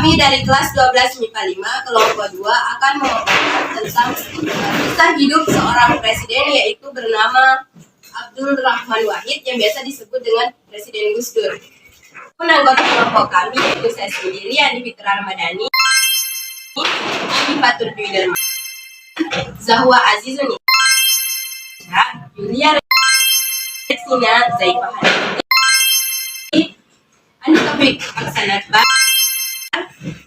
Kami dari kelas 12 MIPA 5 kelompok 2 akan memaparkan tentang kisah hidup seorang presiden, yaitu bernama Abdul Rahman Wahid yang biasa disebut dengan Presiden Gus Dur. Anggota kelompok kami yaitu saya sendiri, Andi Fitra Ramadhani, Andi Fatur Dwi Derma, Zahwa Azizun, Yulia Resina Zaifah Hadi, Andi Taufik Aksanat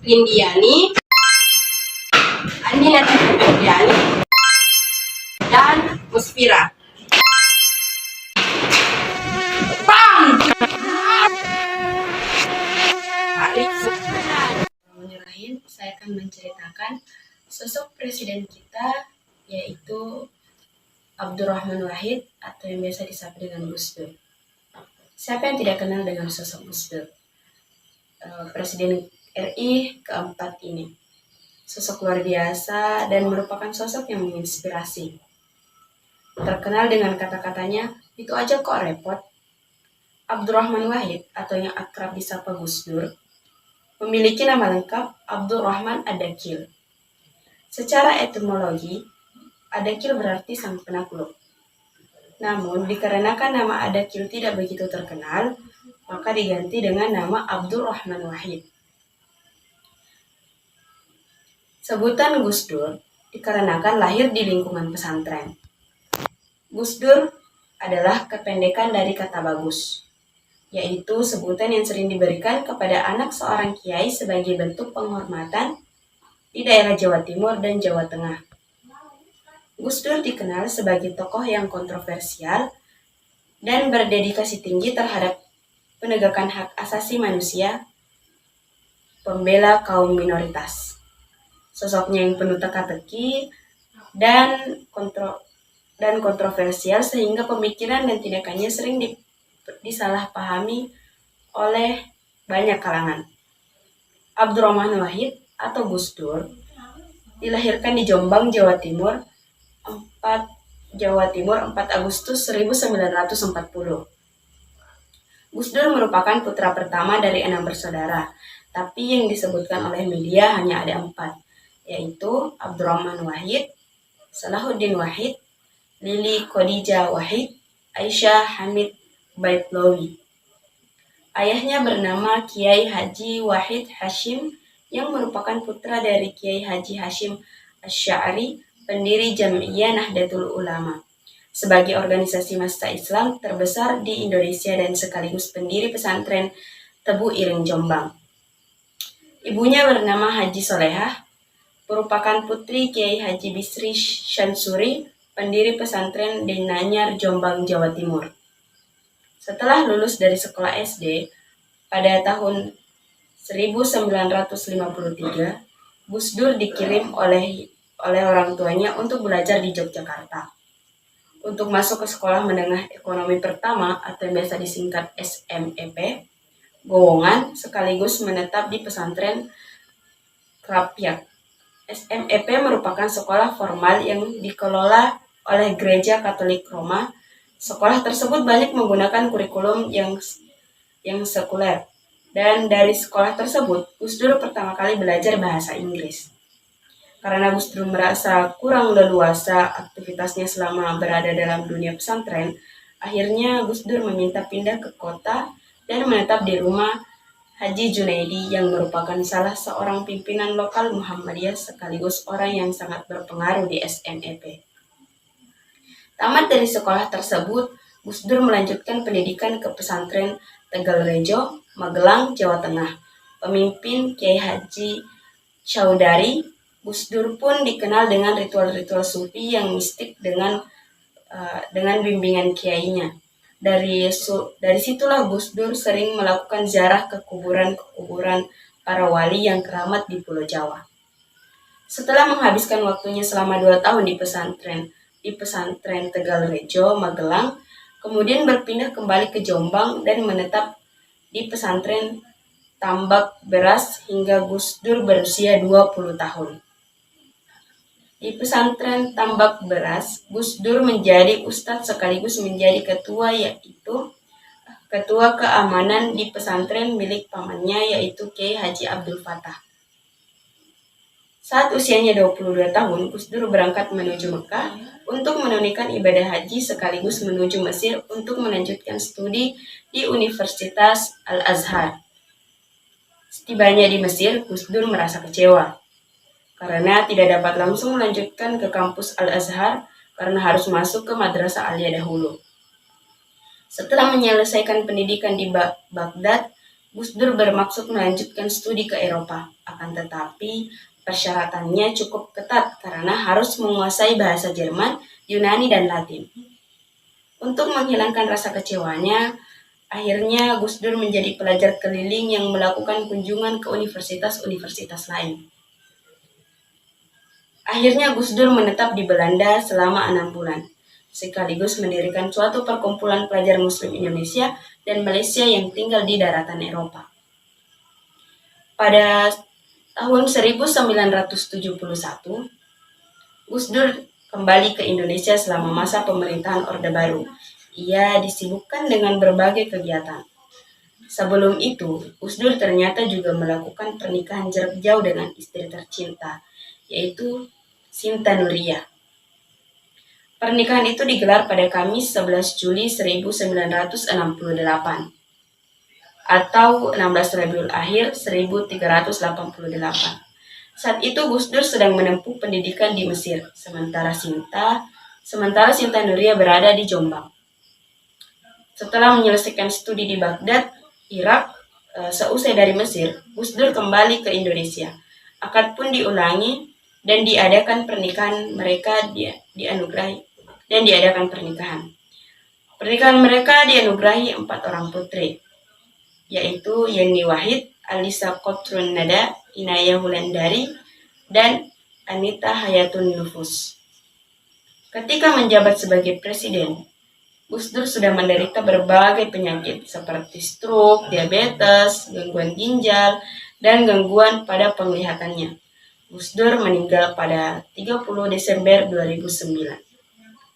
Rindiani, Andi Nathan Febriani, dan Musfira. Bismillahirrahmanirrahim. Saya akan menceritakan sosok presiden kita, yaitu Abdurrahman Wahid atau yang biasa disapa dengan Gus Dur. Siapa yang tidak kenal dengan sosok Gus Dur? Presiden RI keempat ini. Sosok luar biasa dan merupakan sosok yang menginspirasi. Terkenal dengan kata-katanya, itu aja kok repot. Abdurrahman Wahid atau yang akrab disapa Gus Dur memiliki nama lengkap Abdurrahman Ad-Dakil. Secara etimologi, Ad-Dakil berarti sang penakluk. Namun, dikarenakan nama Ad-Dakil tidak begitu terkenal, maka diganti dengan nama Abdurrahman Wahid. Sebutan Gus Dur dikarenakan lahir di lingkungan pesantren. Gus Dur adalah kependekan dari kata bagus, yaitu sebutan yang sering diberikan kepada anak seorang kiai sebagai bentuk penghormatan di daerah Jawa Timur dan Jawa Tengah. Gus Dur dikenal sebagai tokoh yang kontroversial dan berdedikasi tinggi terhadap penegakan hak asasi manusia, pembela kaum minoritas. Sosoknya yang penuh teka-teki dan kontroversial sehingga pemikiran dan tindakannya sering disalahpahami oleh banyak kalangan. Abdurrahman Wahid atau Gus Dur dilahirkan di Jombang, Jawa Timur, 4 Agustus 1940. Gus Dur merupakan putra pertama dari 6 bersaudara, tapi yang disebutkan oleh media hanya ada 4, yaitu Abdurrahman Wahid, Salahuddin Wahid, Lili Khadijah Wahid, Aisyah Hamid Baitlawi. Ayahnya bernama Kiai Haji Wahid Hashim yang merupakan putra dari Kiai Haji Hashim Asy'ari, pendiri Jam'iyah Nahdlatul Ulama, sebagai organisasi massa Islam terbesar di Indonesia dan sekaligus pendiri pesantren Tebu Ireng Jombang. Ibunya bernama Haji Solehah, merupakan putri Kiai Haji Bisri Syansuri, pendiri pesantren di Nanyar, Jombang, Jawa Timur. Setelah lulus dari sekolah SD pada tahun 1953, Gus Dur dikirim oleh orang tuanya untuk belajar di Yogyakarta. Untuk masuk ke sekolah menengah ekonomi pertama atau yang biasa disingkat SMEP, Gowongan, sekaligus menetap di pesantren Krapyak. SMEP merupakan sekolah formal yang dikelola oleh Gereja Katolik Roma. Sekolah tersebut banyak menggunakan kurikulum yang sekuler. Dan dari sekolah tersebut, Gus Dur pertama kali belajar bahasa Inggris. Karena Gus Dur merasa kurang leluasa aktivitasnya selama berada dalam dunia pesantren, akhirnya Gus Dur meminta pindah ke kota dan menetap di rumah Haji Junaidi yang merupakan salah seorang pimpinan lokal Muhammadiyah sekaligus orang yang sangat berpengaruh di SMEP. Tamat dari sekolah tersebut, Gus Dur melanjutkan pendidikan ke pesantren Tegalrejo, Magelang, Jawa Tengah. Pemimpin Kiai Haji Chaudhary, Gus Dur pun dikenal dengan ritual-ritual sufi yang mistik dengan bimbingan kiainya. Dari situlah Gus Dur sering melakukan ziarah ke kuburan-kuburan para wali yang keramat di Pulau Jawa. Setelah menghabiskan waktunya selama 2 tahun di pesantren Tegalrejo, Magelang, kemudian berpindah kembali ke Jombang dan menetap di pesantren Tambak Beras hingga Gus Dur berusia 20 tahun. Di pesantren Tambak Beras, Gus Dur menjadi ustadz sekaligus menjadi ketua, yaitu ketua keamanan di pesantren milik pamannya, yaitu Kiai Haji Abdul Fatah. Saat usianya 22 tahun, Gus Dur berangkat menuju Mekah untuk menunaikan ibadah haji sekaligus menuju Mesir untuk melanjutkan studi di Universitas Al-Azhar. Setibanya di Mesir, Gus Dur merasa kecewa karena tidak dapat langsung melanjutkan ke kampus Al-Azhar karena harus masuk ke Madrasah Aliyah dahulu. Setelah menyelesaikan pendidikan di Baghdad, Gus Dur bermaksud melanjutkan studi ke Eropa. Akan tetapi, persyaratannya cukup ketat karena harus menguasai bahasa Jerman, Yunani, dan Latin. Untuk menghilangkan rasa kecewanya, akhirnya Gus Dur menjadi pelajar keliling yang melakukan kunjungan ke universitas-universitas lain. Akhirnya Gus Dur menetap di Belanda selama 6 bulan, sekaligus mendirikan suatu perkumpulan pelajar Muslim Indonesia dan Malaysia yang tinggal di daratan Eropa. Pada tahun 1971, Gus Dur kembali ke Indonesia selama masa pemerintahan Orde Baru. Ia disibukkan dengan berbagai kegiatan. Sebelum itu, Gus Dur ternyata juga melakukan pernikahan jarak jauh dengan istri tercinta, yaitu Sinta Nuriyah. Pernikahan itu digelar pada Kamis 11 Juli 1968 atau 16 Rabiul Akhir 1388. Saat itu Gus Dur sedang menempuh pendidikan di Mesir, sementara Sinta Nuriyah berada di Jombang. Setelah menyelesaikan studi di Baghdad, Irak, seusai dari Mesir, Gus Dur kembali ke Indonesia. Akad pun diulangi dan diadakan pernikahan mereka Pernikahan mereka dianugerahi 4 orang putri, yaitu Yeni Wahid, Alisa Kotrun Nada, Inayah Wulandari, dan Anita Hayatun Nufus. Ketika menjabat sebagai presiden, Gus Dur sudah menderita berbagai penyakit seperti stroke, diabetes, gangguan ginjal, dan gangguan pada penglihatannya. Gus Dur meninggal pada 30 Desember 2009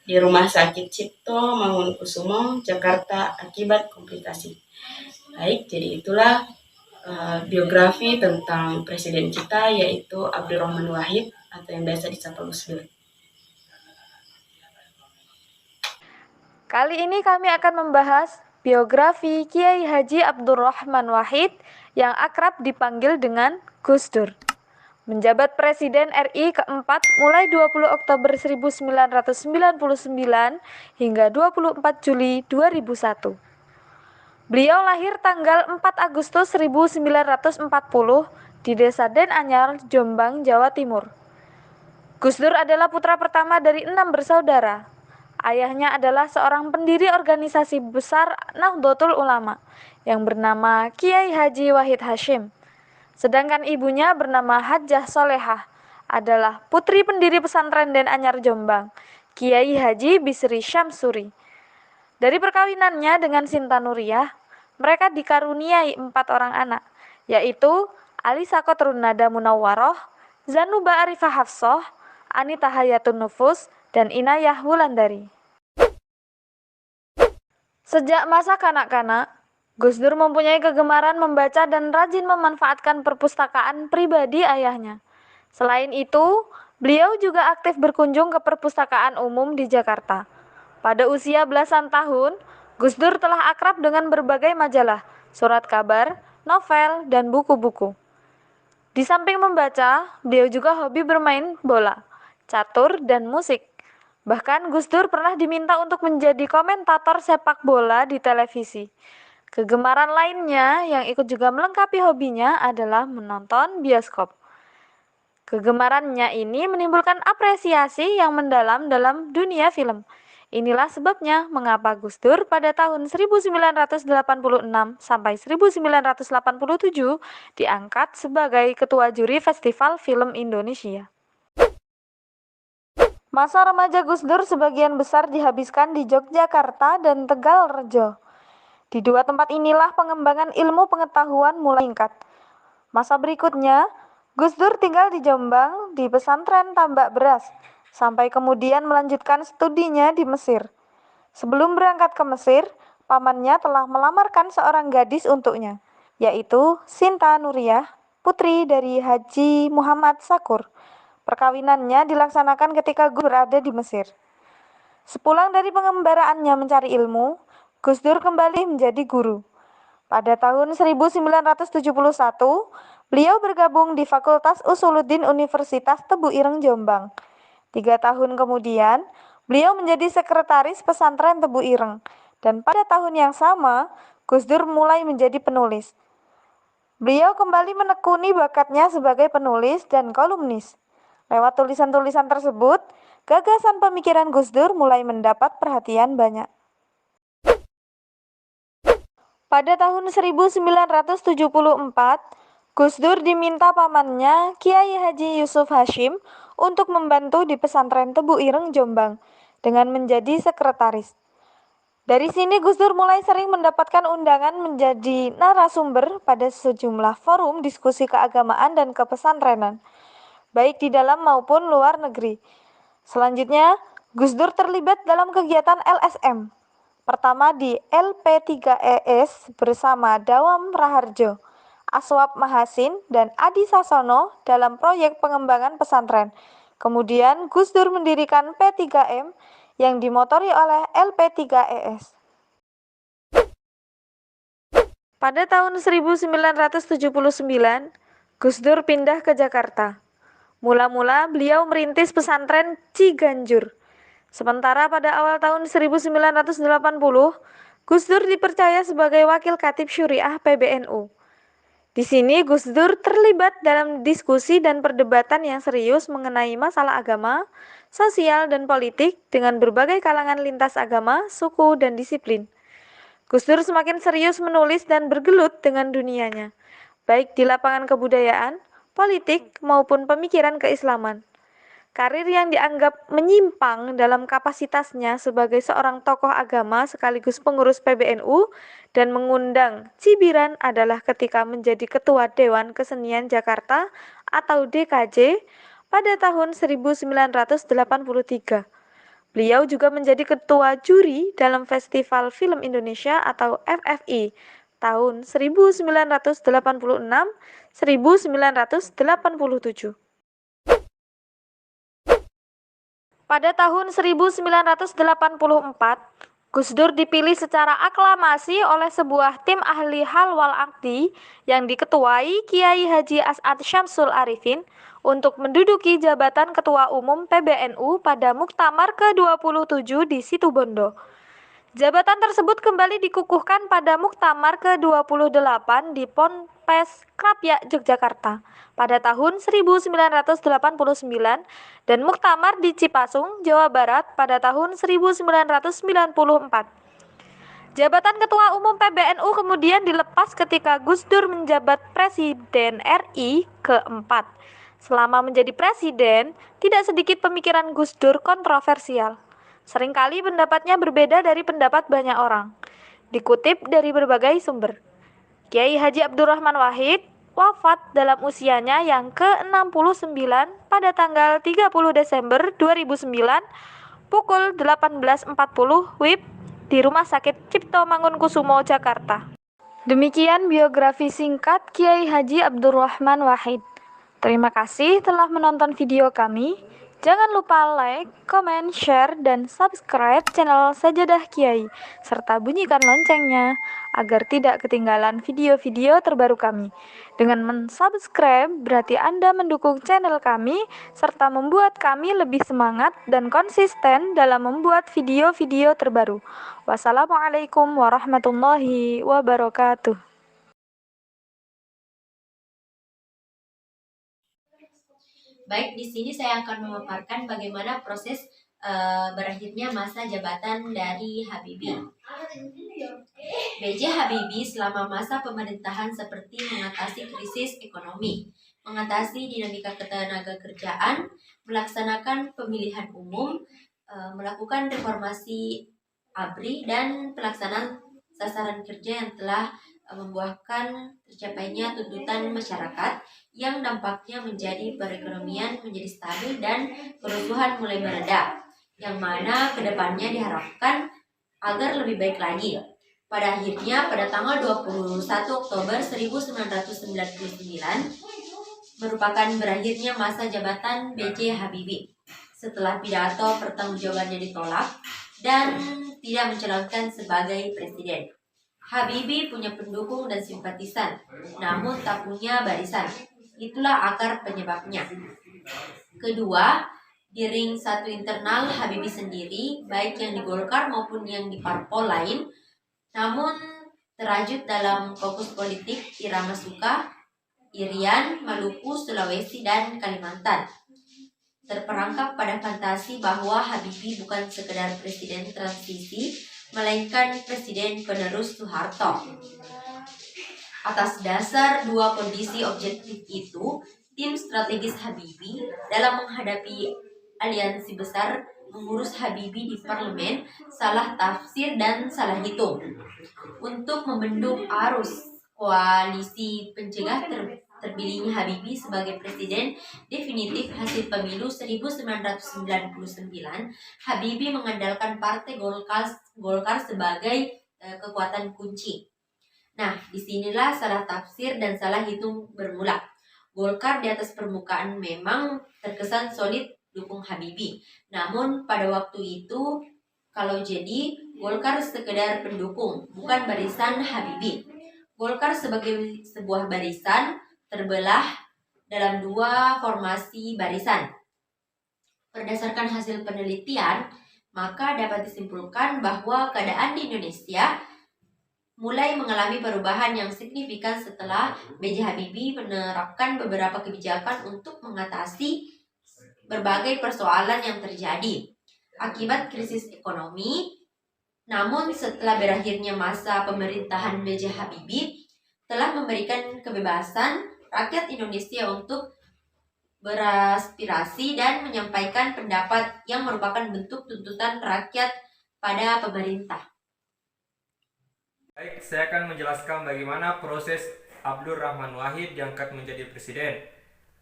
di Rumah Sakit Cipto Mangunkusumo, Jakarta akibat komplikasi. Baik, jadi itulah biografi tentang presiden kita, yaitu Abdurrahman Wahid atau yang biasa disapa Gus Dur. Kali ini kami akan membahas biografi Kiai Haji Abdurrahman Wahid yang akrab dipanggil dengan Gus Dur. Menjabat Presiden RI keempat mulai 20 Oktober 1999 hingga 24 Juli 2001. Beliau lahir tanggal 4 Agustus 1940 di Desa Den Anyar, Jombang, Jawa Timur. Gus Dur adalah putra pertama dari 6 bersaudara. Ayahnya adalah seorang pendiri organisasi besar Nahdlatul Ulama yang bernama Kiai Haji Wahid Hashim. Sedangkan ibunya bernama Hajjah Solehah, adalah putri pendiri pesantren Den Anyar Jombang, Kiai Haji Bisri Syamsuri. Dari perkawinannya dengan Sinta Nuriyah, mereka dikaruniai 4 orang anak, yaitu Alisa Kotrun Nada Munawwaroh, Zanuba Arifah Hafsoh, Anita Hayatun Nufus, dan Inayah Wulandari. Sejak masa kanak-kanak, Gus Dur mempunyai kegemaran membaca dan rajin memanfaatkan perpustakaan pribadi ayahnya. Selain itu, beliau juga aktif berkunjung ke perpustakaan umum di Jakarta. Pada usia belasan tahun, Gus Dur telah akrab dengan berbagai majalah, surat kabar, novel, dan buku-buku. Di samping membaca, beliau juga hobi bermain bola, catur, dan musik. Bahkan Gus Dur pernah diminta untuk menjadi komentator sepak bola di televisi. Kegemaran lainnya yang ikut juga melengkapi hobinya adalah menonton bioskop. Kegemarannya ini menimbulkan apresiasi yang mendalam dalam dunia film. Inilah sebabnya mengapa Gus Dur pada tahun 1986 sampai 1987 diangkat sebagai ketua juri Festival Film Indonesia. Masa remaja Gus Dur sebagian besar dihabiskan di Yogyakarta dan Tegalrejo. Di dua tempat inilah pengembangan ilmu pengetahuan mulai meningkat. Masa berikutnya, Gus Dur tinggal di Jombang di pesantren Tambak Beras, sampai kemudian melanjutkan studinya di Mesir. Sebelum berangkat ke Mesir, pamannya telah melamarkan seorang gadis untuknya, yaitu Sinta Nuriyah, putri dari Haji Muhammad Sakur. Perkawinannya dilaksanakan ketika Gus berada di Mesir. Sepulang dari pengembaraannya mencari ilmu, Gus Dur kembali menjadi guru. Pada tahun 1971, beliau bergabung di Fakultas Usuluddin Universitas Tebu Ireng, Jombang. 3 tahun kemudian, beliau menjadi sekretaris pesantren Tebu Ireng. Dan pada tahun yang sama, Gus Dur mulai menjadi penulis. Beliau kembali menekuni bakatnya sebagai penulis dan kolumnis. Lewat tulisan-tulisan tersebut, gagasan pemikiran Gus Dur mulai mendapat perhatian banyak. Pada tahun 1974, Gus Dur diminta pamannya, Kiai Haji Yusuf Hashim, untuk membantu di pesantren Tebu Ireng, Jombang, dengan menjadi sekretaris. Dari sini Gus Dur mulai sering mendapatkan undangan menjadi narasumber pada sejumlah forum diskusi keagamaan dan kepesantrenan, baik di dalam maupun luar negeri. Selanjutnya, Gus Dur terlibat dalam kegiatan LSM. Pertama di LP3ES bersama Dawam Raharjo, Aswab Mahasin, dan Adi Sasono dalam proyek pengembangan pesantren. Kemudian Gus Dur mendirikan P3M yang dimotori oleh LP3ES. Pada tahun 1979, Gus Dur pindah ke Jakarta. Mula-mula beliau merintis pesantren Ciganjur. Sementara pada awal tahun 1980, Gus Dur dipercaya sebagai Wakil Khatib Syuriah PBNU. Di sini Gus Dur terlibat dalam diskusi dan perdebatan yang serius mengenai masalah agama, sosial, dan politik dengan berbagai kalangan lintas agama, suku, dan disiplin. Gus Dur semakin serius menulis dan bergelut dengan dunianya, baik di lapangan kebudayaan, politik, maupun pemikiran keislaman. Karir yang dianggap menyimpang dalam kapasitasnya sebagai seorang tokoh agama sekaligus pengurus PBNU dan mengundang cibiran adalah ketika menjadi Ketua Dewan Kesenian Jakarta atau DKJ pada tahun 1983. Beliau juga menjadi ketua juri dalam Festival Film Indonesia atau FFI tahun 1986-1987. Pada tahun 1984, Gus Dur dipilih secara aklamasi oleh sebuah tim ahli hal wal akdi yang diketuai Kiai Haji As'ad Syamsul Arifin untuk menduduki jabatan Ketua Umum PBNU pada Muktamar ke-27 di Situbondo. Jabatan tersebut kembali dikukuhkan pada Muktamar ke-28 di Ponpes Krapyak, Yogyakarta pada tahun 1989 dan Muktamar di Cipasung, Jawa Barat pada tahun 1994. Jabatan Ketua Umum PBNU kemudian dilepas ketika Gus Dur menjabat Presiden RI keempat. Selama menjadi presiden, tidak sedikit pemikiran Gus Dur kontroversial. Seringkali pendapatnya berbeda dari pendapat banyak orang. Dikutip dari berbagai sumber, Kiai Haji Abdurrahman Wahid wafat dalam usianya yang ke-69 pada tanggal 30 Desember 2009 pukul 18.40 WIB di Rumah Sakit Cipto Mangunkusumo, Jakarta. Demikian biografi singkat Kiai Haji Abdurrahman Wahid. Terima kasih telah menonton video kami. Jangan lupa like, komen, share, dan subscribe channel Sajadah Kiai, serta bunyikan loncengnya agar tidak ketinggalan video-video terbaru kami. Dengan mensubscribe, berarti Anda mendukung channel kami, serta membuat kami lebih semangat dan konsisten dalam membuat video-video terbaru. Wassalamualaikum warahmatullahi wabarakatuh. Baik, di sini saya akan memaparkan bagaimana proses berakhirnya masa jabatan dari Habibie. B.J. Habibie selama masa pemerintahan seperti mengatasi krisis ekonomi, mengatasi dinamika ketenaga kerjaan, melaksanakan pemilihan umum, melakukan reformasi ABRI, dan pelaksanaan sasaran kerja yang telah membuahkan tercapainya tuntutan masyarakat yang dampaknya menjadi perekonomian menjadi stabil dan kerusuhan mulai mereda, yang mana kedepannya diharapkan agar lebih baik lagi. Pada akhirnya pada tanggal 21 Oktober 1999 merupakan berakhirnya masa jabatan B.J. Habibie setelah pidato pertanggungjawabannya ditolak dan tidak mencalonkan sebagai presiden. Habibie punya pendukung dan simpatisan, namun tak punya barisan. Itulah akar penyebabnya. Kedua, di ring satu internal Habibie sendiri, baik yang di Golkar maupun yang di parpol lain, namun terajut dalam fokus politik irama suka, Irian, Maluku, Sulawesi, dan Kalimantan. Terperangkap pada fantasi bahwa Habibie bukan sekedar presiden transisi, melainkan presiden penerus Soeharto. Atas dasar dua kondisi objektif itu, tim strategis Habibie dalam menghadapi aliansi besar mengurus Habibie di parlemen salah tafsir dan salah hitung. Untuk membendung arus koalisi pencegah terpilihnya Habibie sebagai presiden definitif hasil pemilu 1999, Habibie mengandalkan Partai Golkar sebagai kekuatan kunci. Nah, disinilah salah tafsir dan salah hitung bermula. Golkar di atas permukaan memang terkesan solid dukung Habibie. Namun pada waktu itu, kalau jadi, Golkar sekedar pendukung, bukan barisan Habibie. Golkar sebagai sebuah barisan terbelah dalam dua formasi barisan. Berdasarkan hasil penelitian, maka dapat disimpulkan bahwa keadaan di Indonesia mulai mengalami perubahan yang signifikan setelah B.J. Habibie menerapkan beberapa kebijakan untuk mengatasi berbagai persoalan yang terjadi akibat krisis ekonomi. Namun setelah berakhirnya masa pemerintahan B.J. Habibie telah memberikan kebebasan rakyat Indonesia untuk beraspirasi dan menyampaikan pendapat yang merupakan bentuk tuntutan rakyat pada pemerintah. Baik, saya akan menjelaskan bagaimana proses Abdur Rahman Wahid diangkat menjadi presiden.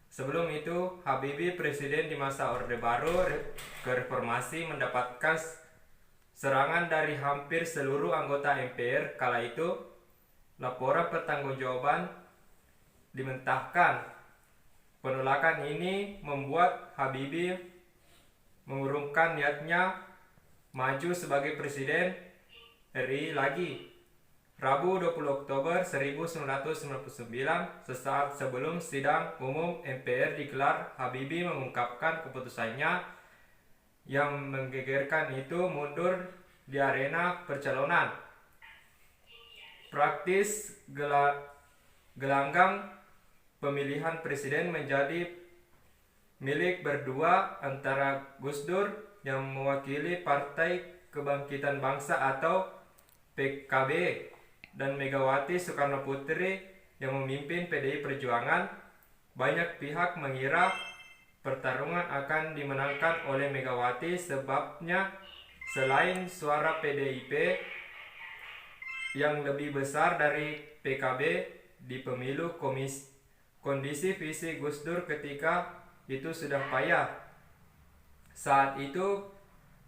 Sebelum itu, Habibie presiden di masa Orde Baru kereformasi mendapatkan serangan dari hampir seluruh anggota MPR kala itu. Laporan pertanggungjawaban dimentahkan. Penolakan ini membuat Habibie mengurungkan niatnya maju sebagai presiden RI lagi. Rabu 20 Oktober 1999, sesaat sebelum sidang umum MPR digelar, Habibie mengungkapkan keputusannya yang menggegerkan itu mundur di arena percalonan. Praktis gelanggang pemilihan presiden menjadi milik berdua antara Gus Dur yang mewakili Partai Kebangkitan Bangsa atau PKB dan Megawati Soekarno Putri yang memimpin PDI Perjuangan. Banyak pihak mengira pertarungan akan dimenangkan oleh Megawati, sebabnya selain suara PDIP yang lebih besar dari PKB di pemilu, kondisi visi Gus Dur ketika itu sudah payah. Saat itu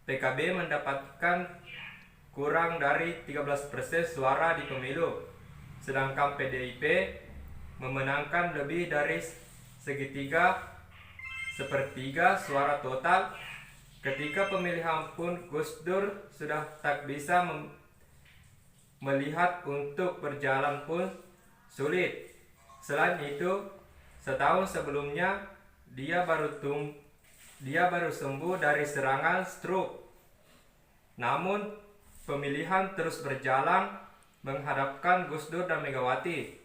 PKB mendapatkan kurang dari 13% suara di pemilu, sedangkan PDIP memenangkan lebih dari sepertiga suara total. Ketika pemilihan pun Gus Dur sudah tak bisa melihat untuk berjalan pun sulit. Selain itu, setahun sebelumnya dia baru sembuh dari serangan stroke. Namun pemilihan terus berjalan menghadapkan Gus Dur dan Megawati.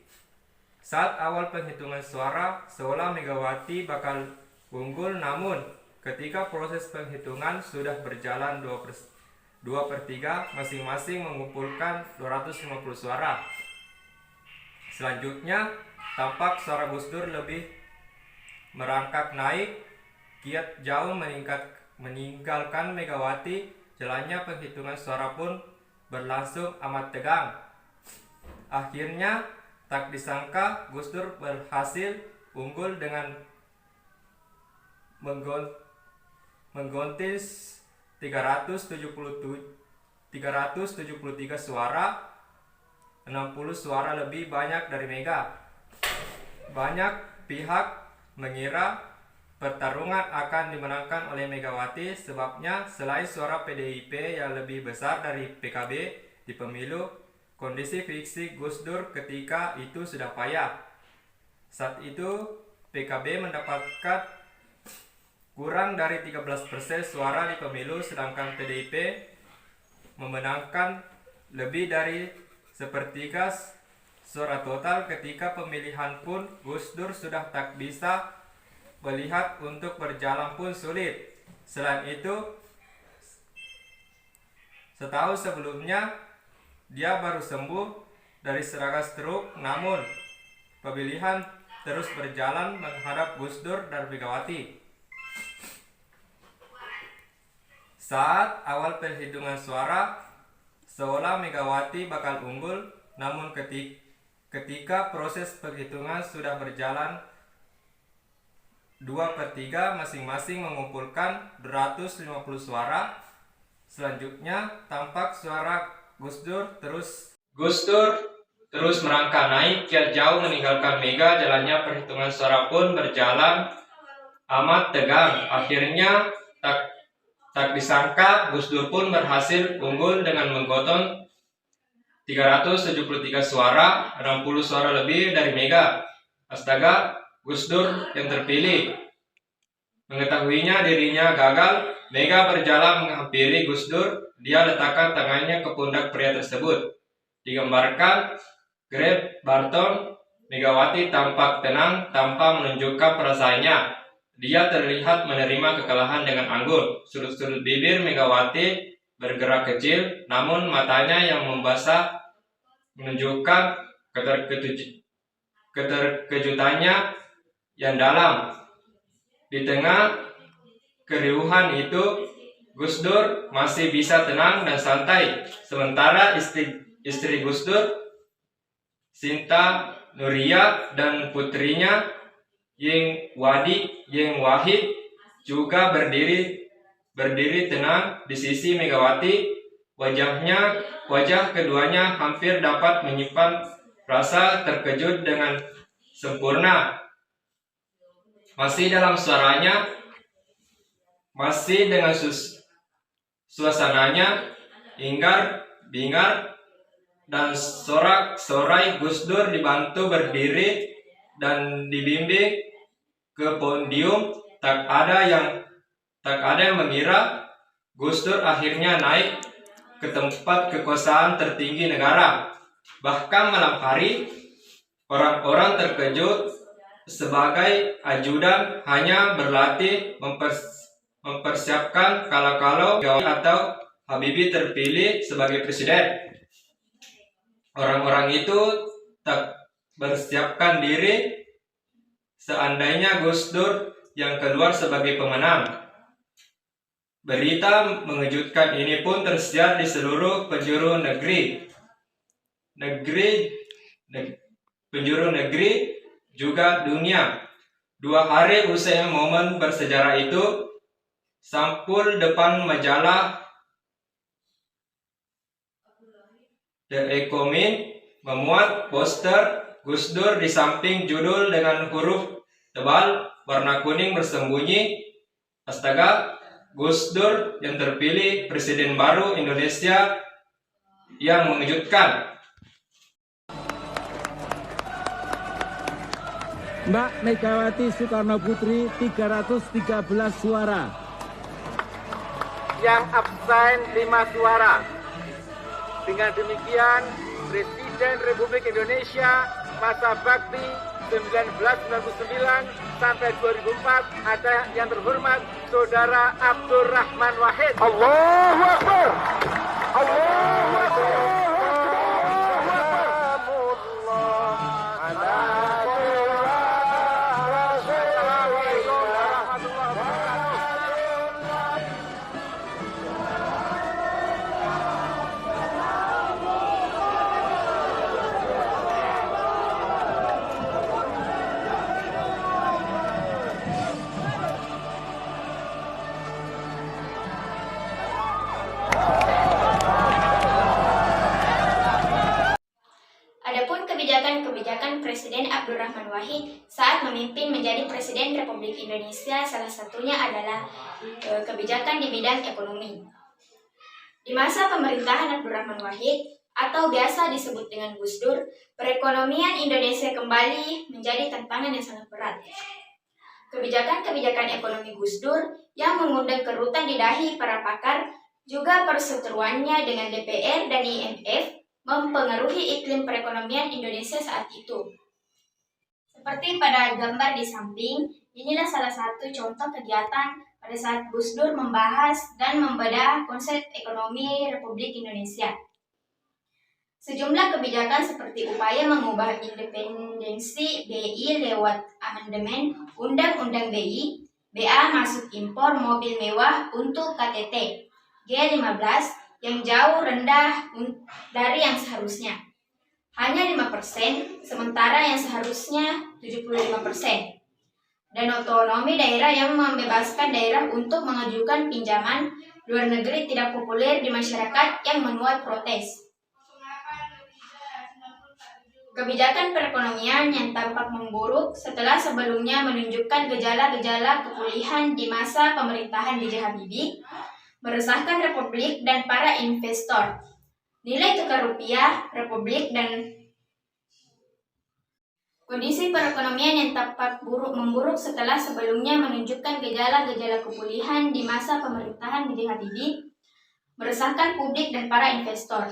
Saat awal penghitungan suara, seolah Megawati bakal unggul, namun ketika proses penghitungan sudah berjalan 2/3, masing-masing mengumpulkan 250 suara. Selanjutnya, tampak suara Gus Dur lebih merangkak naik, kiat jauh meninggalkan Megawati. Jalannya penghitungan suara pun berlangsung amat tegang. Akhirnya, tak disangka Gus Dur berhasil unggul dengan menggontis 373 suara, 60 suara lebih banyak dari Mega. Banyak pihak mengira pertarungan akan dimenangkan oleh Megawati, sebabnya selain suara PDIP yang lebih besar dari PKB di pemilu, kondisi fisik Gus Dur ketika itu sudah payah. Saat itu PKB mendapatkan kurang dari 13% suara di pemilu, sedangkan PDIP memenangkan lebih dari sepertiga suara total. Ketika pemilihan pun Gus Dur sudah tak bisa melihat, untuk berjalan pun sulit. Selain itu, setahun sebelumnya dia baru sembuh dari serangan stroke, namun pemilihan terus berjalan menghadap Gus Dur dan Megawati. Saat awal perhitungan suara, seolah Megawati bakal unggul, namun ketika proses penghitungan sudah berjalan 2/3 masing-masing mengumpulkan 250 suara. Selanjutnya tampak suara Gus Dur terus merangkak naik kiat jauh meninggalkan Mega. Jalannya perhitungan suara pun berjalan amat tegang. Akhirnya tak disangka Gus Dur pun berhasil unggul dengan menggotong 373 suara, 60 suara lebih dari Mega. Astaga, Gus Dur yang terpilih. Mengetahuinya dirinya gagal, Mega berjalan menghampiri Gus Dur. Dia letakkan tangannya ke pundak pria tersebut. Digambarkan Grab Barton, Megawati tampak tenang tanpa menunjukkan perasaannya. Dia terlihat menerima kekalahan dengan anggun. Sudut-sudut bibir Megawati bergerak kecil, namun matanya yang membasah menunjukkan keterkejutannya yang dalam. Di tengah keriuhan itu, Gus Dur masih bisa tenang dan santai. Sementara istri Gus Dur, Sinta Nuria, dan putrinya Yeng Wahid juga berdiri tenang di sisi Megawati. Wajah keduanya hampir dapat menyimpan rasa terkejut dengan sempurna. Masih dalam suaranya, masih dengan suasananya hingar-bingar dan sorak-sorai, Gus Dur dibantu berdiri dan dibimbing ke podium. Tak ada yang mengira Gus Dur akhirnya naik ke tempat kekuasaan tertinggi negara. Bahkan malam hari, orang-orang terkejut. Sebagai ajudan hanya berlatih mempersiapkan kalau atau Habibie terpilih sebagai presiden. Orang-orang itu tak bersiapkan diri seandainya Gus Dur yang keluar sebagai pemenang. Berita mengejutkan ini pun tersiar di seluruh penjuru negeri juga dunia. 2 hari usai momen bersejarah itu, sampul depan majalah The Economist memuat poster Gus Dur di samping judul dengan huruf tebal warna kuning bersembunyi, astaga, Gus Dur yang terpilih presiden baru Indonesia yang mengejutkan. Mbak Megawati Soekarno Putri 313 suara. Yang absen 5 suara. Dengan demikian, Presiden Republik Indonesia masa bakti 1999 sampai 2004 ada yang terhormat Saudara Abdul Rahman Wahid. Allahu Akbar. Allahu Akbar. Presiden Abdurrahman Wahid saat memimpin menjadi Presiden Republik Indonesia, salah satunya adalah kebijakan di bidang ekonomi. Di masa pemerintahan Abdurrahman Wahid atau biasa disebut dengan Gus Dur, perekonomian Indonesia kembali menjadi tantangan yang sangat berat. Kebijakan-kebijakan ekonomi Gus Dur yang mengundang kerutan di dahi para pakar, juga perseteruannya dengan DPR dan IMF mempengaruhi iklim perekonomian Indonesia saat itu. Seperti pada gambar di samping, inilah salah satu contoh kegiatan pada saat Gus Dur membahas dan membedah konsep ekonomi Republik Indonesia. Sejumlah kebijakan seperti upaya mengubah independensi BI lewat amandemen Undang-Undang BI, BA masuk impor mobil mewah untuk KTT, G15 yang jauh rendah dari yang seharusnya. Hanya 5%, sementara yang seharusnya 75%. Dan otonomi daerah yang membebaskan daerah untuk mengajukan pinjaman luar negeri tidak populer di masyarakat yang menuai protes. Kebijakan perekonomian yang tampak memburuk setelah sebelumnya menunjukkan gejala-gejala kepulihan di masa pemerintahan B.J. Habibie meresahkan Republik dan para investor. Nilai tukar rupiah Republik dan kondisi perekonomian yang tampak memburuk setelah sebelumnya menunjukkan gejala-gejala kepulihan di masa pemerintahan B.J. Habibie meresahkan publik dan para investor.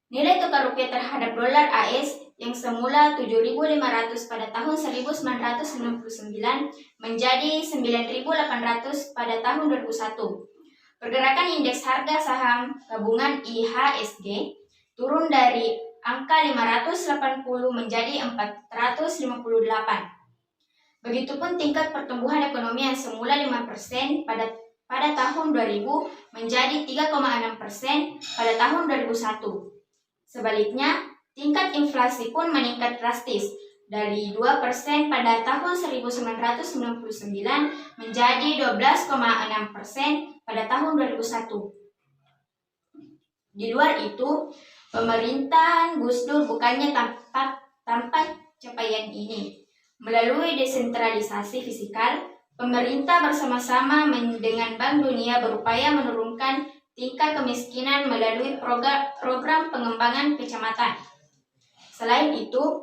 Nilai tukar rupiah terhadap dolar AS yang semula 7.500 pada tahun 1999 menjadi 9.800 pada tahun 2001. Pergerakan indeks harga saham gabungan IHSG turun dari angka 580 menjadi 458. Begitupun tingkat pertumbuhan ekonomi yang semula 5% pada tahun 2000 menjadi 3,6% pada tahun 2001. Sebaliknya, tingkat inflasi pun meningkat drastis dari 2% pada tahun 1999 menjadi 12,6% pada tahun 2001. Di luar itu, pemerintahan Gus Dur bukannya tanpa capaian ini. Melalui desentralisasi fiskal, pemerintah bersama-sama dengan Bank Dunia berupaya menurunkan tingkat kemiskinan melalui program pengembangan kecamatan. Selain itu,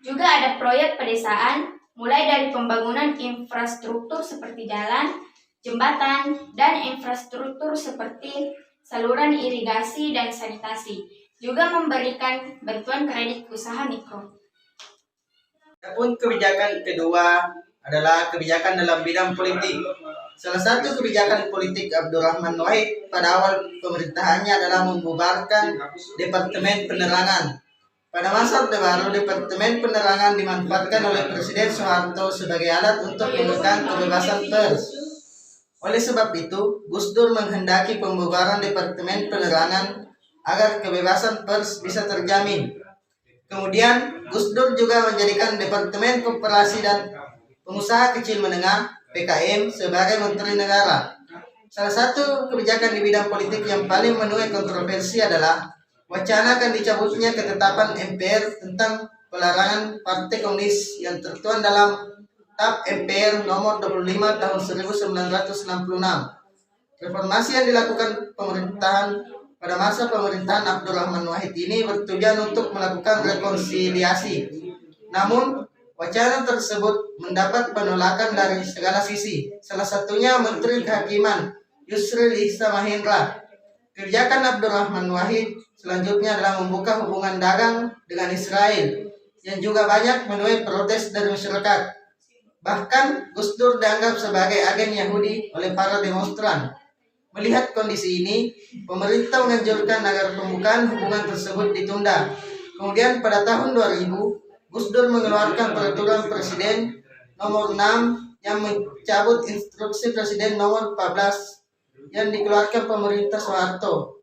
juga ada proyek pedesaan, mulai dari pembangunan infrastruktur seperti jalan, jembatan, dan infrastruktur seperti saluran irigasi dan sanitasi, juga memberikan bantuan kredit usaha mikro. Adapun kebijakan kedua adalah kebijakan dalam bidang politik. Salah satu kebijakan politik Abdurrahman Wahid pada awal pemerintahannya adalah membubarkan Departemen Penerangan. Pada masa Orde Baru, Departemen Penerangan dimanfaatkan oleh Presiden Soeharto sebagai alat untuk mengekang kebebasan pers. Oleh sebab itu, Gus Dur menghendaki pembubaran Departemen Penerangan agar kebebasan pers bisa terjamin. Kemudian, Gus Dur juga menjadikan Departemen Koperasi dan Pengusaha Kecil Menengah (PKM) sebagai Menteri Negara. Salah satu kebijakan di bidang politik yang paling menuai kontroversi adalah wacana akan dicabutnya ketetapan MPR tentang pelarangan Partai Komunis yang tertuang dalam TAP MPR nomor 25 tahun 1966. Reformasi yang dilakukan pemerintahan pada masa pemerintahan Abdurrahman Wahid ini bertujuan untuk melakukan rekonsiliasi. Namun, wacana tersebut mendapat penolakan dari segala sisi. Salah satunya Menteri Kehakiman Yusril Iza Mahendra. Kebijakan Abdurrahman Wahid selanjutnya adalah membuka hubungan dagang dengan Israel yang juga banyak menuai protes dari masyarakat. Bahkan Gus Dur dianggap sebagai agen Yahudi oleh para demonstran. Melihat kondisi ini, pemerintah menganjurkan agar pembukaan hubungan tersebut ditunda. Kemudian pada tahun 2000, Gus Dur mengeluarkan peraturan Presiden nomor 6 yang mencabut instruksi Presiden nomor 14 yang dikeluarkan pemerintah Soeharto.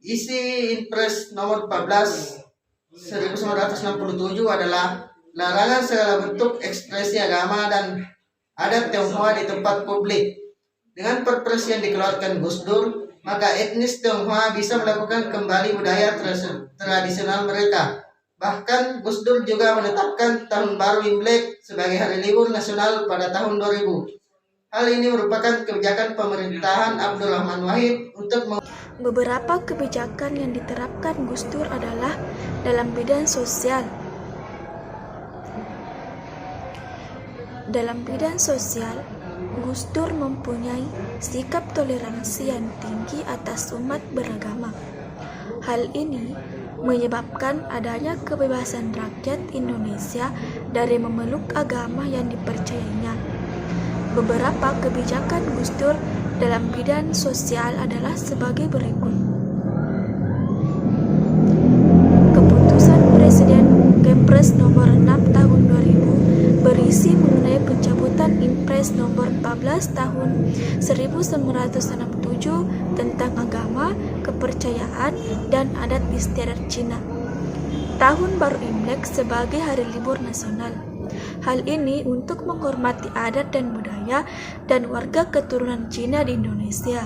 Isi Impres nomor 14 1967 adalah larangan segala bentuk ekspresi agama dan adat Tionghoa di tempat publik. Dengan perpres yang dikeluarkan Gus Dur, maka etnis Tionghoa bisa melakukan kembali budaya tradisional mereka. Bahkan Gus Dur juga menetapkan Tahun Baru Imlek sebagai hari libur nasional pada tahun 2000. Hal ini merupakan kebijakan pemerintahan Abdurrahman Wahid untuk Beberapa kebijakan yang diterapkan Gus Dur adalah dalam bidang sosial. Dalam bidang sosial, Gus Dur mempunyai sikap toleransi yang tinggi atas umat beragama. Hal ini menyebabkan adanya kebebasan rakyat Indonesia dari memeluk agama yang dipercayainya. Beberapa kebijakan Gus Dur dalam bidang sosial adalah sebagai berikut. Keputusan Presiden Kepres nomor 6 tahun 2000 berisi mengenai pencabutan Impres nomor 14 tahun 1967 tentang agama, kepercayaan, dan adat istiadat Cina. Tahun Baru Imlek sebagai hari libur nasional. Hal ini untuk menghormati adat dan budaya dan warga keturunan Cina di Indonesia.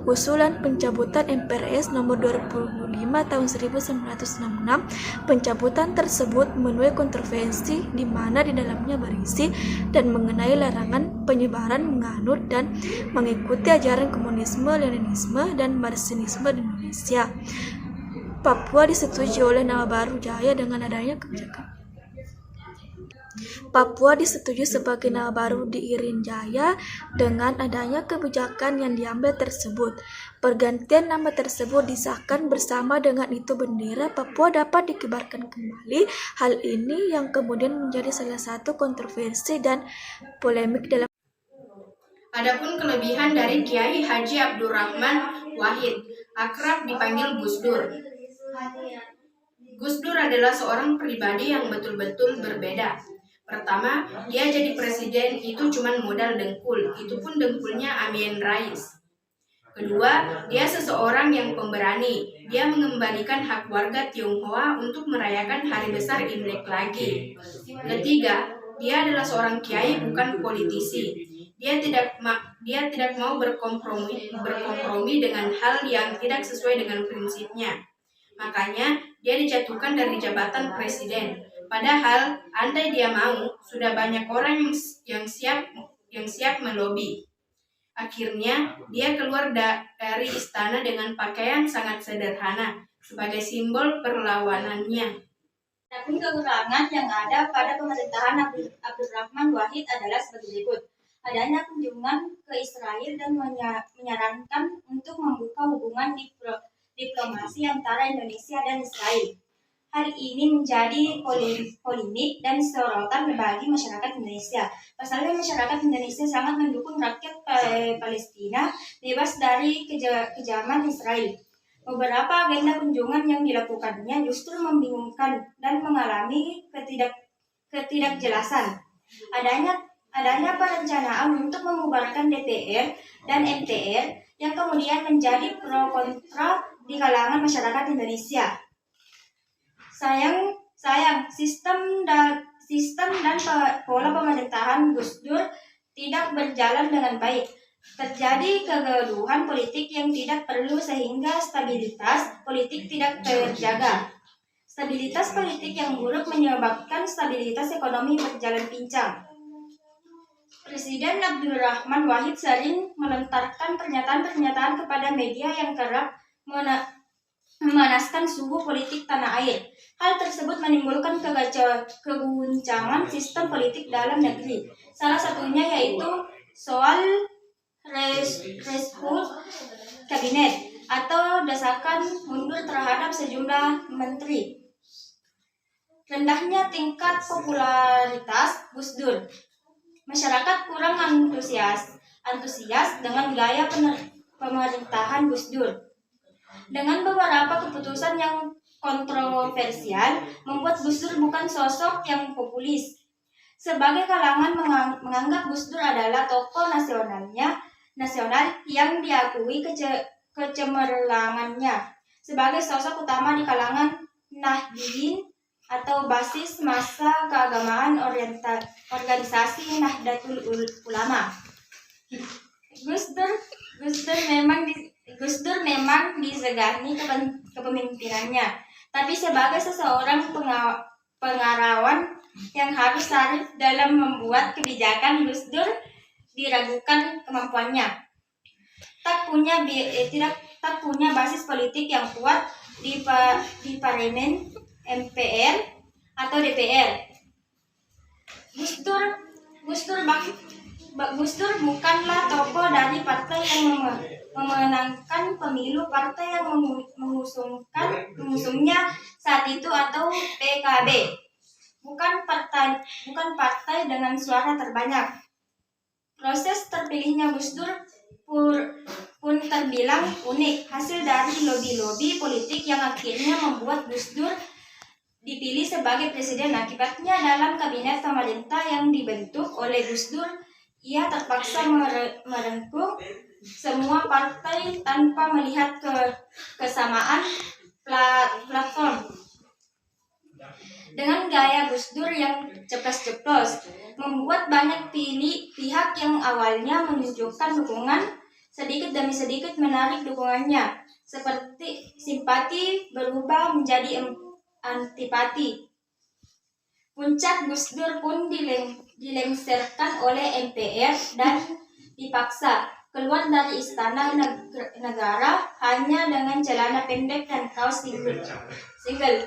Usulan pencabutan MPRS nomor 25 tahun 1966, pencabutan tersebut menuai kontroversi di mana di dalamnya berisi dan mengenai larangan penyebaran, menganut dan mengikuti ajaran komunisme, Leninisme, dan Marxisme di Indonesia. Papua disetujui oleh Nawabaru Jaya dengan adanya kebijakan. Papua disetujui sebagai nama baru di Irin Jaya dengan adanya kebijakan yang diambil tersebut. Pergantian nama tersebut disahkan bersama dengan itu bendera Papua dapat dikibarkan kembali. Hal ini yang kemudian menjadi salah satu kontroversi dan polemik dalam. Adapun kelebihan dari Kiai Haji Abdurrahman Wahid, akrab dipanggil Gus Dur. Gus Dur adalah seorang pribadi yang betul-betul berbeda. Pertama, dia jadi presiden itu cuma modal dengkul, itu pun dengkulnya Amin Rais. Kedua, dia seseorang yang pemberani. Dia mengembalikan hak warga Tionghoa untuk merayakan hari besar Imlek lagi. Ketiga, dia adalah seorang kiai bukan politisi. Dia tidak mau berkompromi dengan hal yang tidak sesuai dengan prinsipnya. Makanya dia dijatuhkan dari jabatan presiden. Padahal andai dia mau, sudah banyak orang yang siap melobi. Akhirnya dia keluar dari istana dengan pakaian sangat sederhana sebagai simbol perlawanannya. Adapun kekurangan yang ada pada pemerintahan Abdurrahman Wahid adalah sebagai berikut. Adanya kunjungan ke Israel dan menyarankan untuk membuka hubungan diplomasi antara Indonesia dan Israel. Hal ini menjadi polemik dan sorotan bagi masyarakat Indonesia. Pasalnya masyarakat Indonesia sangat mendukung rakyat Palestina bebas dari kejaman Israel. Beberapa agenda kunjungan yang dilakukannya justru membingungkan dan mengalami ketidakjelasan. Adanya perencanaan untuk membubarkan DPR dan MPR yang kemudian menjadi pro kontra di kalangan masyarakat Indonesia. Sayang, sistem dan pola pemerintahan Gus Dur tidak berjalan dengan baik. Terjadi kegaduhan politik yang tidak perlu sehingga stabilitas politik tidak terjaga. Stabilitas politik yang buruk menyebabkan stabilitas ekonomi berjalan pincang. Presiden Abdurrahman Wahid sering melontarkan pernyataan-pernyataan kepada media yang kerap memanaskan suhu politik tanah air. Hal tersebut menimbulkan keguncangan sistem politik dalam negeri. Salah satunya yaitu soal reshuffle kabinet atau desakan mundur terhadap sejumlah menteri. Rendahnya tingkat popularitas Gus Dur. Masyarakat kurang antusias dengan gaya pemerintahan Gus Dur. Dengan beberapa keputusan yang kontroversial, membuat Gus Dur bukan sosok yang populis. Sebagai kalangan menganggap Gus Dur adalah tokoh nasional yang diakui kecemerlangannya sebagai sosok utama di kalangan Nahdliyin atau basis massa keagamaan organisasi Nahdlatul Ulama. Gus Dur memang disegani kepemimpinannya. tapi sebagai seseorang pengarawan yang harus arif dalam membuat kebijakan. Gus Dur diragukan kemampuannya. Tak punya basis politik yang kuat di parlemen, MPR atau DPR. Gus Dur bukanlah tokoh dari partai yang memenangkan pemilu. Partai yang mengusungnya saat itu atau PKB bukan partai dengan suara terbanyak. Proses terpilihnya Gus Dur pun terbilang unik, hasil dari lobi-lobi politik yang akhirnya membuat Gus Dur dipilih sebagai presiden. Akibatnya dalam kabinet pemerintah yang dibentuk oleh Gus Dur, ia terpaksa merengkuh semua partai tanpa melihat kesamaan platform. Dengan gaya Gus Dur yang ceplos-ceplos, membuat banyak pihak yang awalnya menunjukkan dukungan sedikit demi sedikit menarik dukungannya. Seperti simpati berubah menjadi antipati. Puncak Gus Dur pun dilengsarkan oleh MPR dan dipaksa keluar dari istana negara hanya dengan celana pendek dan kaos single.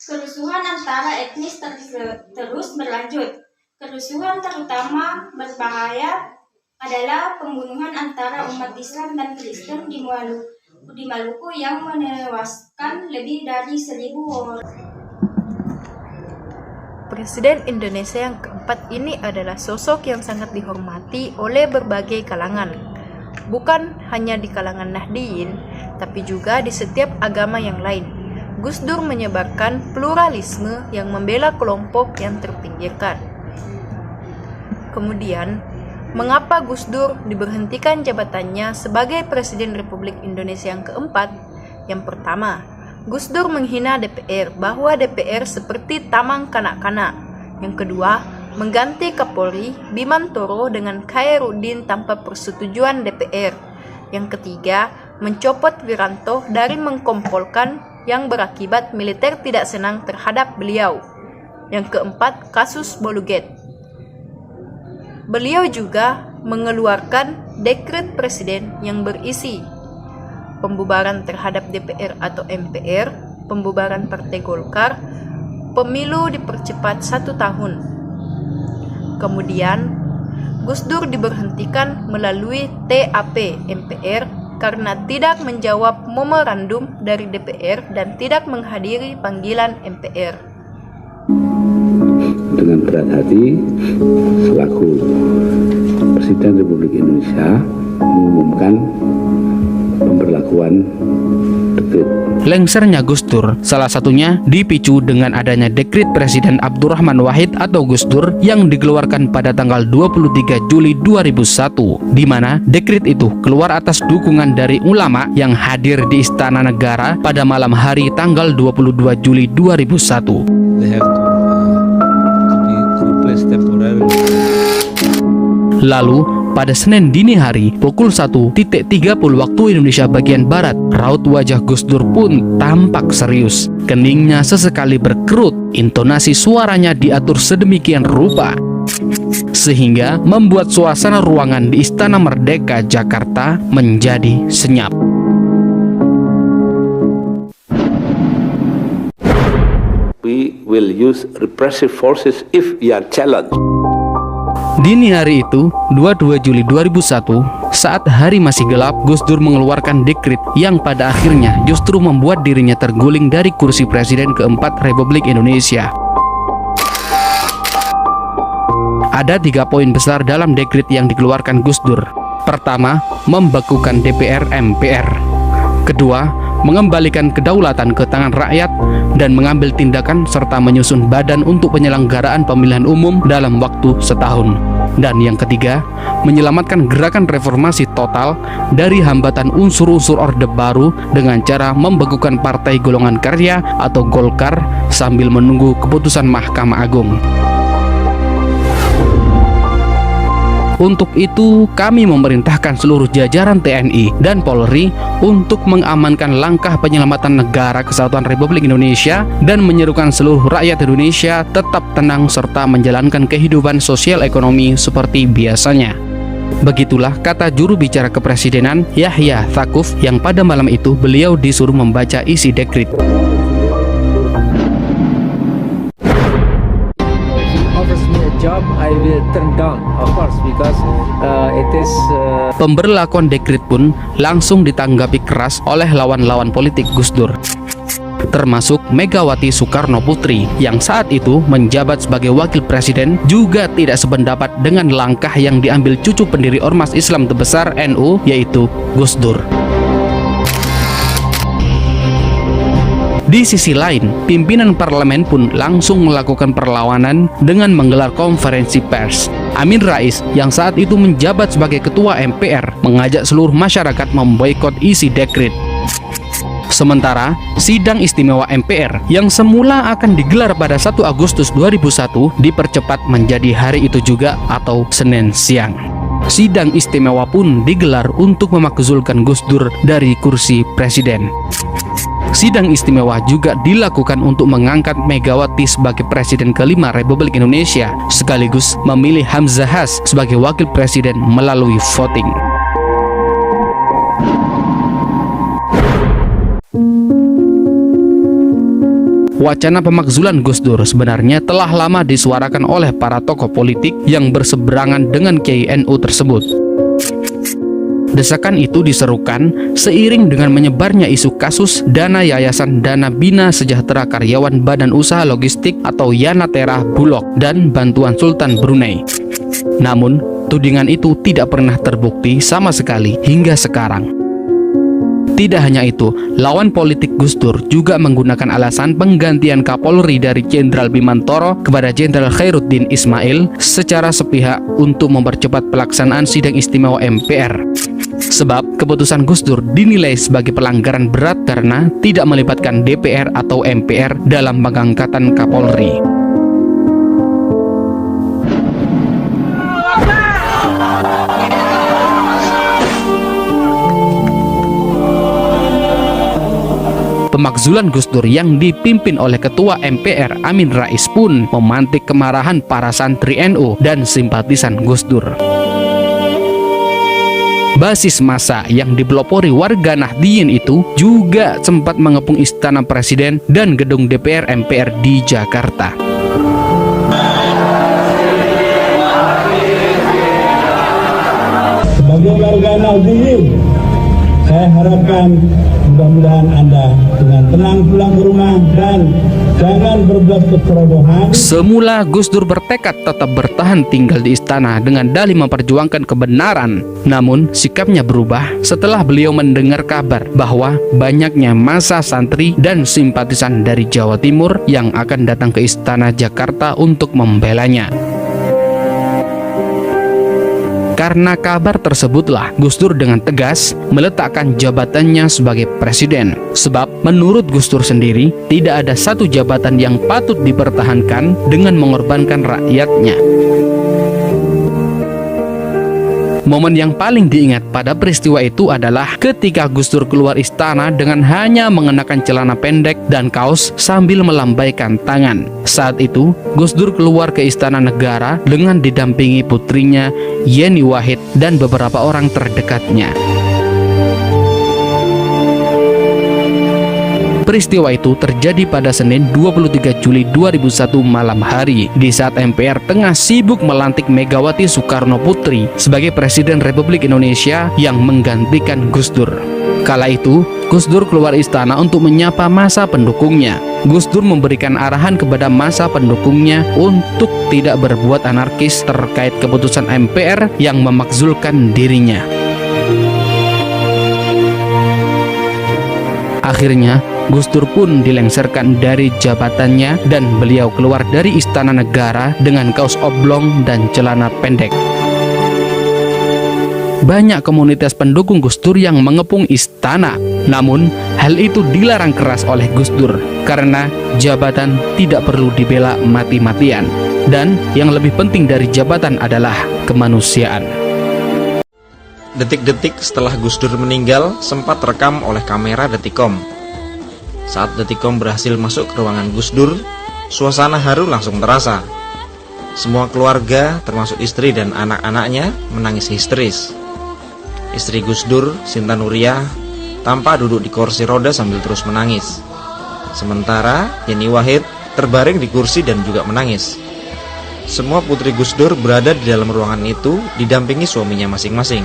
Kerusuhan antara etnis terus berlanjut. Kerusuhan terutama berbahaya adalah pembunuhan antara umat Islam dan Kristen di Maluku yang menewaskan lebih dari 1.000 orang. Presiden Indonesia yang keempat ini adalah sosok yang sangat dihormati oleh berbagai kalangan. Bukan hanya di kalangan Nahdliyin, tapi juga di setiap agama yang lain. Gus Dur menyebarkan pluralisme yang membela kelompok yang terpinggirkan. Kemudian, mengapa Gus Dur diberhentikan jabatannya sebagai Presiden Republik Indonesia yang keempat? Yang pertama, Gus Dur menghina DPR bahwa DPR seperti taman kanak-kanak. Yang kedua, mengganti Kapolri Bimantoro dengan Khairuddin tanpa persetujuan DPR. Yang ketiga, mencopot Wiranto dari Menkompolkan yang berakibat militer tidak senang terhadap beliau. Yang keempat, kasus Boluget. Beliau juga mengeluarkan dekret presiden yang berisi pembubaran terhadap DPR atau MPR, pembubaran Partai Golkar, pemilu dipercepat 1 tahun. Kemudian, Gus Dur diberhentikan melalui TAP MPR karena tidak menjawab memorandum dari DPR dan tidak menghadiri panggilan MPR. Dengan berat hati, selaku Presiden Republik Indonesia mengumumkan pemberlakuan dekret. Lengsernya Gus Dur salah satunya dipicu dengan adanya dekret Presiden Abdurrahman Wahid atau Gus Dur yang dikeluarkan pada tanggal 23 Juli 2001, di mana dekret itu keluar atas dukungan dari ulama yang hadir di Istana Negara pada malam hari tanggal 22 Juli 2001. Lalu, pada Senin dini hari pukul 1.30 waktu Indonesia bagian Barat, raut wajah Gus Dur pun tampak serius. Keningnya sesekali berkerut, intonasi suaranya diatur sedemikian rupa sehingga membuat suasana ruangan di Istana Merdeka Jakarta menjadi senyap. We will use repressive forces if we are challenged. Dini hari itu, 22 Juli 2001, saat hari masih gelap, Gus Dur mengeluarkan dekret yang pada akhirnya justru membuat dirinya terguling dari kursi Presiden keempat Republik Indonesia. Ada 3 poin besar dalam dekret yang dikeluarkan Gus Dur. Pertama, membekukan DPR MPR. Kedua, mengembalikan kedaulatan ke tangan rakyat dan mengambil tindakan serta menyusun badan untuk penyelenggaraan pemilihan umum dalam waktu setahun. Dan yang ketiga, menyelamatkan gerakan reformasi total dari hambatan unsur-unsur Orde Baru dengan cara membekukan Partai Golongan Karya atau Golkar sambil menunggu keputusan Mahkamah Agung. Untuk itu, kami memerintahkan seluruh jajaran TNI dan Polri untuk mengamankan langkah penyelamatan negara Kesatuan Republik Indonesia dan menyerukan seluruh rakyat Indonesia tetap tenang serta menjalankan kehidupan sosial ekonomi seperti biasanya. Begitulah kata juru bicara kepresidenan Yahya Tsaquf yang pada malam itu beliau disuruh membaca isi dekret. Pemberlakuan dekret pun langsung ditanggapi keras oleh lawan-lawan politik Gus Dur, termasuk Megawati Soekarno Putri yang saat itu menjabat sebagai wakil presiden juga tidak sependapat dengan langkah yang diambil cucu pendiri Ormas Islam terbesar NU yaitu Gus Dur. Di sisi lain, pimpinan parlemen pun langsung melakukan perlawanan dengan menggelar konferensi pers. Amin Rais yang saat itu menjabat sebagai ketua MPR mengajak seluruh masyarakat memboikot isi dekret. Sementara, sidang istimewa MPR yang semula akan digelar pada 1 Agustus 2001 dipercepat menjadi hari itu juga atau Senin siang. Sidang istimewa pun digelar untuk memakzulkan Gus Dur dari kursi presiden. Sidang istimewa juga dilakukan untuk mengangkat Megawati sebagai presiden kelima Republik Indonesia, sekaligus memilih Hamzahas sebagai wakil presiden melalui voting. Wacana pemakzulan Gus Dur sebenarnya telah lama disuarakan oleh para tokoh politik yang berseberangan dengan Kiai NU tersebut. Desakan itu diserukan seiring dengan menyebarnya isu kasus dana Yayasan Dana Bina Sejahtera Karyawan Badan Usaha Logistik atau Yanatera Bulog dan bantuan Sultan Brunei. Namun, tudingan itu tidak pernah terbukti sama sekali hingga sekarang. Tidak hanya itu, lawan politik Gus Dur juga menggunakan alasan penggantian Kapolri dari Jenderal Bimantoro kepada Jenderal Khairuddin Ismail secara sepihak untuk mempercepat pelaksanaan sidang istimewa MPR. Sebab keputusan Gus Dur dinilai sebagai pelanggaran berat karena tidak melibatkan DPR atau MPR dalam pengangkatan Kapolri. Pemakzulan Gus Dur yang dipimpin oleh Ketua MPR Amin Rais pun memantik kemarahan para santri NU dan simpatisan Gus Dur. Basis massa yang dipelopori warga Nahdliyin itu juga sempat mengepung istana presiden dan gedung DPR MPR di Jakarta. Sebagai warga Nahdliyin, saya harapkan mudah-mudahan Anda dengan tenang pulang ke rumah dan jangan berbuat kecerobohan. Semula Gus Dur bertekad tetap bertahan tinggal di istana dengan dalih memperjuangkan kebenaran. Namun sikapnya berubah setelah beliau mendengar kabar bahwa banyaknya massa santri dan simpatisan dari Jawa Timur yang akan datang ke istana Jakarta untuk membelanya. Karena kabar tersebutlah Gus Dur dengan tegas meletakkan jabatannya sebagai presiden. Sebab menurut Gus Dur sendiri tidak ada satu jabatan yang patut dipertahankan dengan mengorbankan rakyatnya. Momen yang paling diingat pada peristiwa itu adalah ketika Gus Dur keluar istana dengan hanya mengenakan celana pendek dan kaos sambil melambaikan tangan. Saat itu, Gus Dur keluar ke Istana Negara dengan didampingi putrinya Yeni Wahid dan beberapa orang terdekatnya. Peristiwa itu terjadi pada Senin 23 Juli 2001 malam hari di saat MPR tengah sibuk melantik Megawati Soekarno Putri sebagai Presiden Republik Indonesia yang menggantikan Gus Dur. Kala itu, Gus Dur keluar istana untuk menyapa massa pendukungnya. Gus Dur memberikan arahan kepada massa pendukungnya untuk tidak berbuat anarkis terkait keputusan MPR yang memakzulkan dirinya. Akhirnya, Gus Dur pun dilengsarkan dari jabatannya dan beliau keluar dari Istana Negara dengan kaos oblong dan celana pendek. Banyak komunitas pendukung Gus Dur yang mengepung istana, namun hal itu dilarang keras oleh Gus Dur karena jabatan tidak perlu dibela mati-matian. Dan yang lebih penting dari jabatan adalah kemanusiaan. Detik-detik setelah Gus Dur meninggal sempat terekam oleh kamera Detikcom. Saat Detikcom berhasil masuk ke ruangan Gus Dur, suasana haru langsung terasa. Semua keluarga, termasuk istri dan anak-anaknya, menangis histeris. Istri Gus Dur, Sinta Nuriyah, tampak duduk di kursi roda sambil terus menangis. Sementara Yeni Wahid terbaring di kursi dan juga menangis. Semua putri Gus Dur berada di dalam ruangan itu didampingi suaminya masing-masing.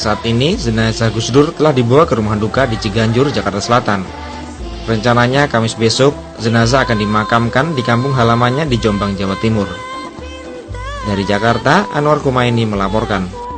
Saat ini jenazah Gus Dur telah dibawa ke rumah duka di Ciganjur, Jakarta Selatan. Rencananya Kamis besok jenazah akan dimakamkan di kampung halamannya di Jombang, Jawa Timur. Dari Jakarta, Anwar Kumaini melaporkan.